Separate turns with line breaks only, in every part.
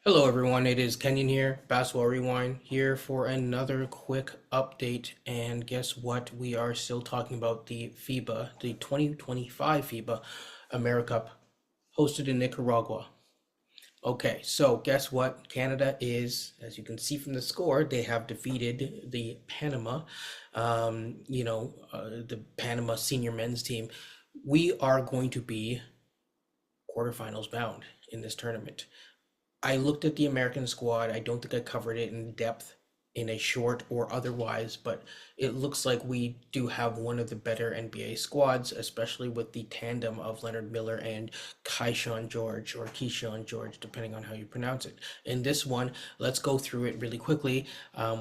Hello everyone, it is Kenyon here, Basketball Rewind, here for another quick update. And guess what? We are still talking about the FIBA, the 2025 FIBA AmeriCup, hosted in Nicaragua. Okay, so guess what? Canada is, as you can see from the score, they have defeated the Panama, the Panama senior men's team. We are going to be quarterfinals bound in this tournament. I looked at the American squad. I don't think I covered it in depth in a short or otherwise, but it looks like we do have one of the better NBA squads, especially with the tandem of Leonard Miller and Kyshawn George, or Kyshawn George, depending on how you pronounce it. In this one, let's go through it really quickly.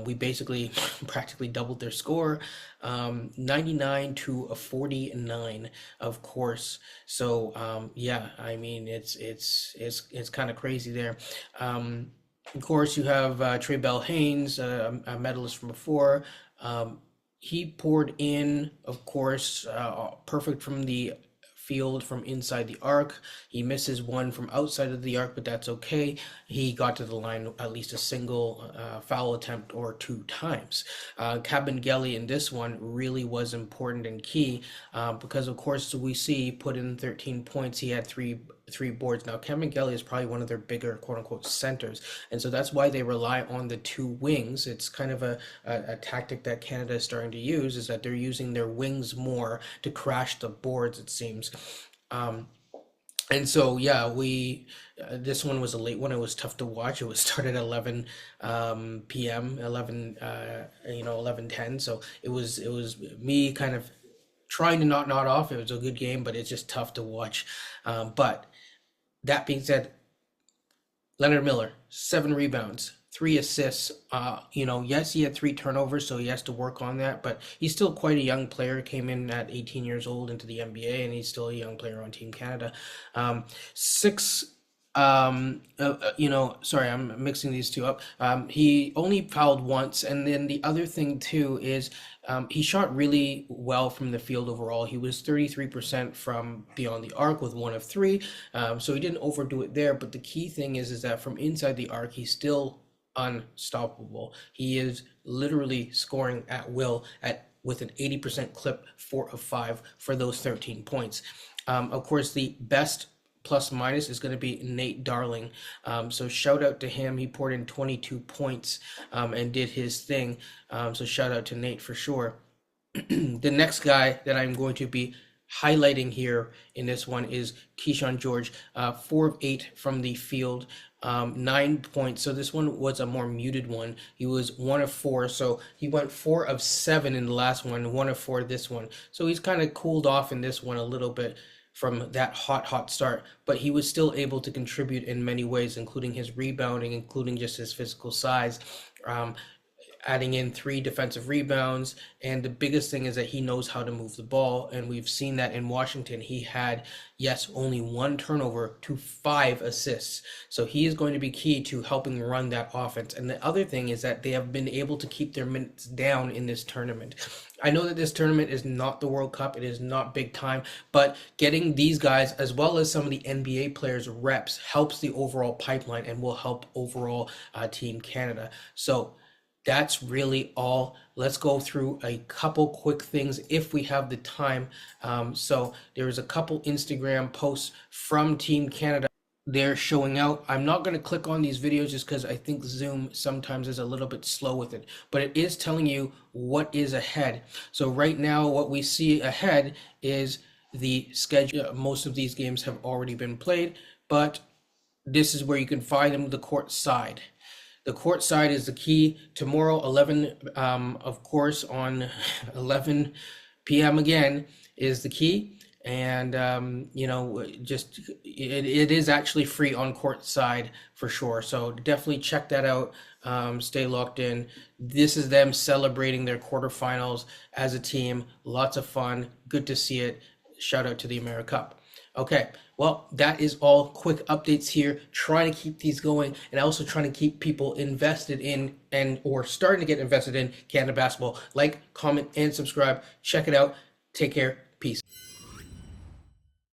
We basically practically doubled their score, 99 to a 49, of course. So yeah, I mean it's kind of crazy there. Of course, you have Trey Bell Haynes, a medalist from before. He poured in, of course, perfect from the field from inside the arc. He misses one from outside of the arc, but that's okay. He got to the line at least a single foul attempt or two times. Kabengele in this one really was important and key because, of course, we see he put in 13 points. He had three boards. Now, Kabengele is probably one of their bigger quote-unquote centers, and so that's why they rely on the two wings. It's kind of a tactic that Canada is starting to use, is that they're using their wings more to crash the boards, it seems. And so yeah, we this one was a late one. It was tough to watch. It was started at 11 p.m. 11:10. So it was me kind of trying to not nod off. It was a good game, but it's just tough to watch. But that being said, Leonard Miller, 7 rebounds, 3 assists. Yes, he had 3 turnovers, so he has to work on that, but he's still quite a young player. Came in at 18 years old into the NBA, and he's still a young player on Team Canada. Six sorry, I'm mixing these two up. He only fouled once, and then the other thing too is he shot really well from the field overall. He was 33% from beyond the arc with 1 of 3, so he didn't overdo it there. But the key thing is that from inside the arc, he's still unstoppable. He is literally scoring at will with an 80% clip, 4 of 5 for those 13 points. Of course, the best plus minus is going to be Nate Darling. So shout out to him. He poured in 22 points and did his thing. So shout out to Nate for sure. The next guy that I'm going to be highlighting here in this one is Kyshawn George, 4 of 8 from the field, 9 points. So this one was a more muted one. He was 1 of 4. So he went 4 of 7 in the last one, 1 of 4 this one. So he's kind of cooled off in this one a little bit from that hot start, but he was still able to contribute in many ways, including his rebounding, including just his physical size, adding in 3 defensive rebounds. And the biggest thing is that he knows how to move the ball, and we've seen that in Washington. He had, yes, only 1 turnover to 5 assists. So he is going to be key to helping run that offense. And the other thing is that they have been able to keep their minutes down in this tournament. I know that this tournament is not the World Cup. It is not big time, but getting these guys, as well as some of the NBA players, reps helps the overall pipeline and will help overall Team Canada. So that's really all. Let's go through a couple quick things if we have the time. So there is a couple Instagram posts from Team Canada. They're showing out. I'm not going to click on these videos just because I think Zoom sometimes is a little bit slow with it, but it is telling you what is ahead. So right now, what we see ahead is the schedule. Most of these games have already been played, but this is where you can find them, the court side. The court side is the key. Tomorrow, 11, of course, on 11 p.m. again is the key. And, it is actually free on court side for sure. So definitely check that out. Stay locked in. This is them celebrating their quarterfinals as a team. Lots of fun. Good to see it. Shout out to the AmeriCup. Okay, well, that is all quick updates here. Trying to keep these going, and also trying to keep people invested in or starting to get invested in Canada basketball. Like, comment, and subscribe. Check it out. Take care. Peace.